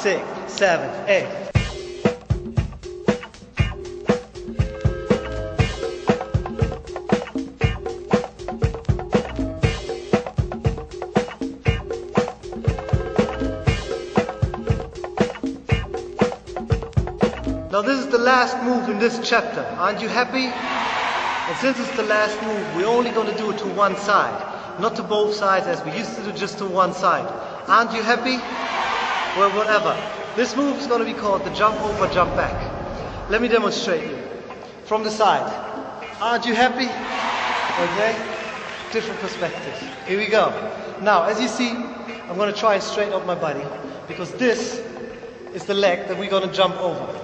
6, 7, 8. Now this is the last move in this chapter. Aren't you happy? And since it's the last move, we're only going to do it to one side, not to both sides as we used to do, just to one side. Aren't you happy? Well, whatever. This move is going to be called the jump over, jump back. Let me demonstrate you. From the side. Aren't you happy? Okay? Different perspectives. Here we go. Now, as you see, I'm going to try and straighten out my body because this is the leg that we're going to jump over.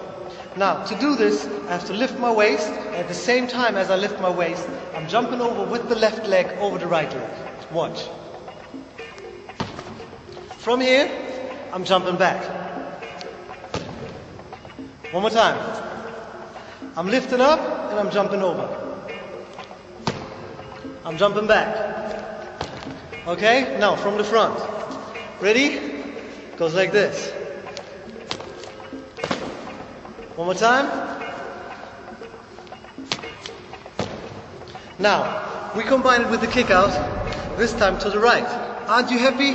Now, to do this, I have to lift my waist, and at the same time as I lift my waist, I'm jumping over with the left leg over the right leg. Watch. From here, I'm jumping back. One more time. I'm lifting up, and I'm jumping over. I'm jumping back. Okay? Now, from the front. Ready? Goes like this. One more time. Now, we combine it with the kick out, this time to the right. Aren't you happy?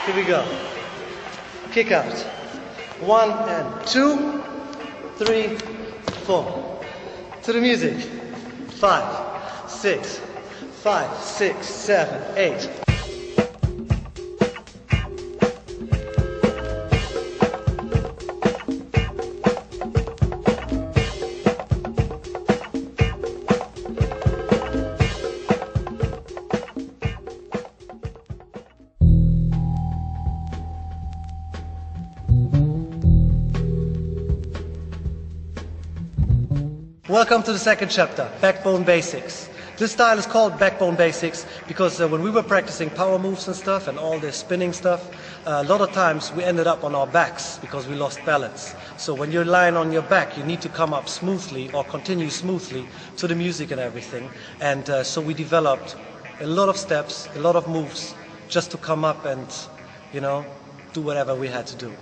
Here we go. Kick out. 1 and 2, 3, 4. To the music. 5, 6, 5, 6, 7, 8. Welcome to the second chapter, Backbone Basics. This style is called Backbone Basics because when we were practicing power moves and stuff and all this spinning stuff, a lot of times we ended up on our backs because we lost balance. So when you're lying on your back, you need to come up smoothly or continue smoothly to the music and everything. And so we developed a lot of steps, a lot of moves just to come up and, you know, do whatever we had to do.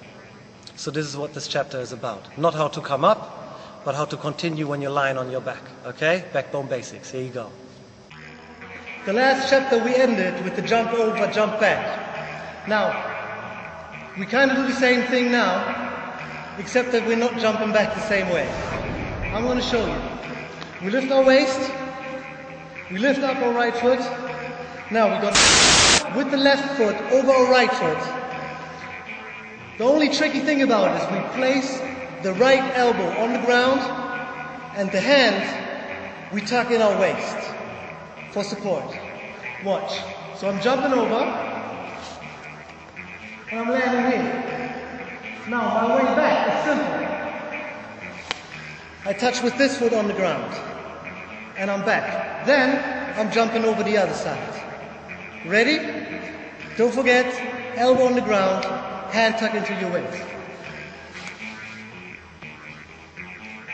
So this is what this chapter is about. Not how to come up, but how to continue when you're lying on your back, okay? Backbone Basics, here you go. The last chapter we ended with the jump over, jump back. Now, we kind of do the same thing now, except that we're not jumping back the same way. I'm going to show you. We lift our waist, we lift up our right foot. Now we got with the left foot over our right foot. The only tricky thing about it is we place the right elbow on the ground and the hand we tuck in our waist for support. Watch. So I'm jumping over and I'm landing here. Now my way back is simple. I touch with this foot on the ground and I'm back. Then I'm jumping over the other side. Ready? Don't forget, elbow on the ground, hand tucked into your waist.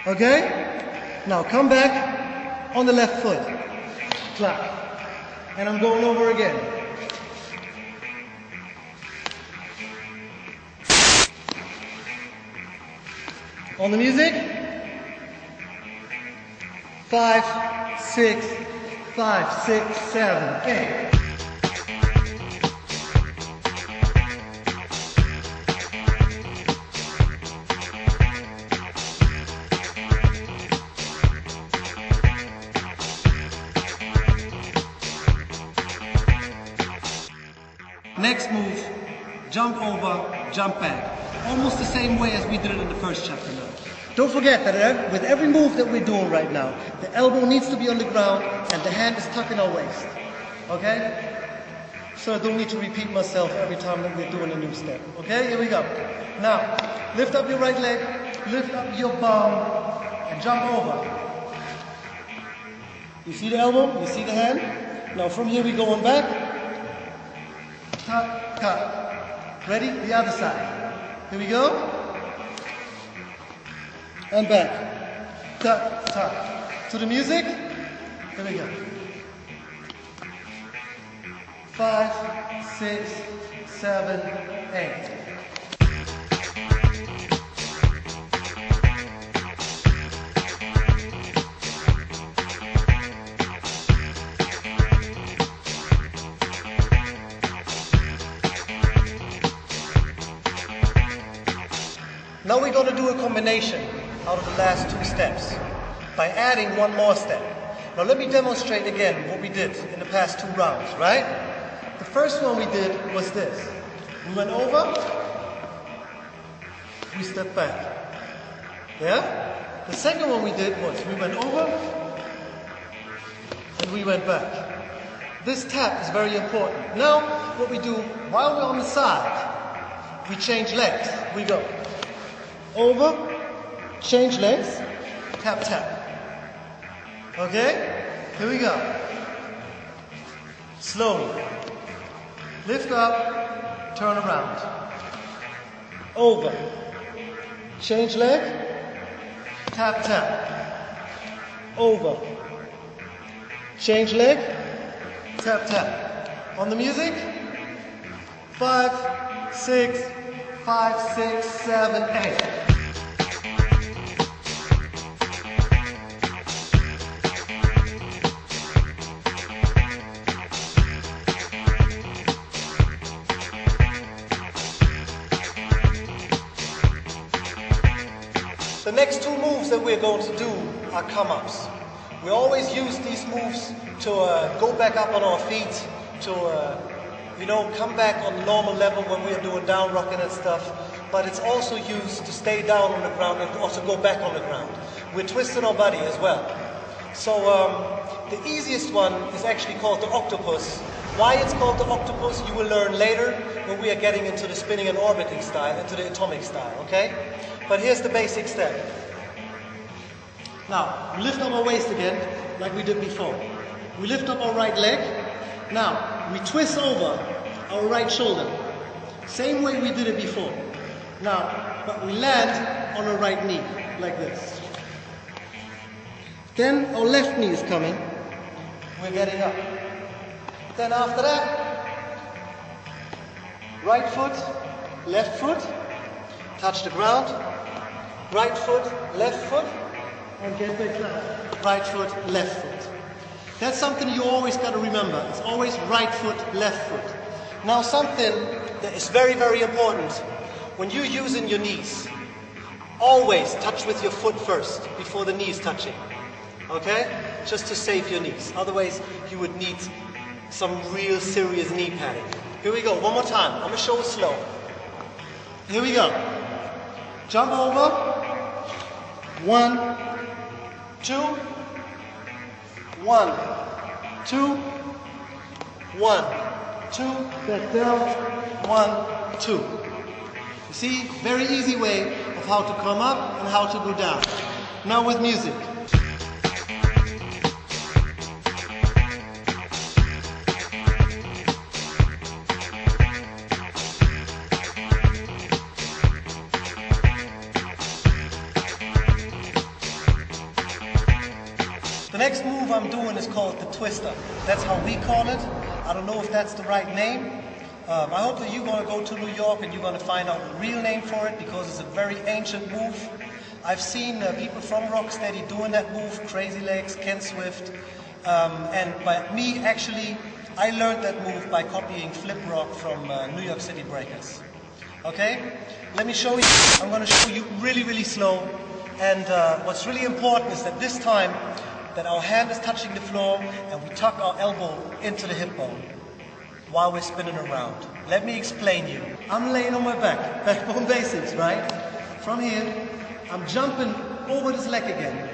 Okay? Now come back on the left foot. Clap. And I'm going over again. On the music. 5, 6, 5, 6, 7, 8. Next move, jump over, jump back. Almost the same way as we did it in the first chapter now. Don't forget that with every move that we're doing right now, the elbow needs to be on the ground and the hand is tucked in our waist. Okay? So I don't need to repeat myself every time that we're doing a new step. Okay? Here we go. Now, lift up your right leg, lift up your bum, and jump over. You see the elbow? You see the hand? Now from here we're going back. Cut, cut. Ready? The other side. Here we go. And back. Cut, cut. To the music. Here we go. 5, 6, 7, 8. Now we're going to do a combination out of the last two steps by adding one more step. Now let me demonstrate again what we did in the past 2 rounds, right? The first one we did was this. We went over, we stepped back. Yeah? The second one we did was we went over and we went back. This tap is very important. Now what we do while we're on the side, we change legs. We go over, change legs, tap, tap. Okay? Here we go. Slowly. Lift up, turn around. Over. Change leg, tap, tap. Over. Change leg, tap, tap. On the music, 5, 6, 5, 6, 7, 8. The next 2 moves that we're going to do are come-ups. We always use these moves to go back up on our feet, to come back on the normal level when we're doing down rocking and stuff. But it's also used to stay down on the ground and also go back on the ground. We're twisting our body as well. So the easiest one is actually called the octopus. Why it's called the octopus, you will learn later when we are getting into the spinning and orbiting style, into the atomic style, okay? But here's the basic step. Now, we lift up our waist again, like we did before. We lift up our right leg. Now, we twist over our right shoulder. Same way we did it before. Now, but we land on our right knee, like this. Then our left knee is coming. We're getting up. Then after that, right foot, left foot, touch the ground, right foot, left foot, and get back down. Right foot, left foot. That's something you always got to remember. It's always right foot, left foot. Now something that is very, very important. When you're using your knees, always touch with your foot first before the knees touching. Okay? Just to save your knees. Otherwise, you would need some real serious knee padding. Here we go, one more time. I'm going to show it slow. Here we go. Jump over. 1, 2, 1, 2, 1, 2, back down, 1, 2. You see, very easy way of how to come up and how to go down. Now with music. The next move I'm doing is called the twister. That's how we call it. I don't know if that's the right name. I hope that you're going to go to New York and you're going to find out the real name for it, because it's a very ancient move. I've seen people from Rocksteady doing that move, Crazy Legs, Ken Swift. And by me, actually, I learned that move by copying Flip Rock from New York City Breakers. Okay? Let me show you. I'm going to show you really, really slow. And what's really important is that this time, that our hand is touching the floor and we tuck our elbow into the hip bone while we're spinning around. Let me explain you. I'm laying on my back, backbone basics, right? From here, I'm jumping over this leg again.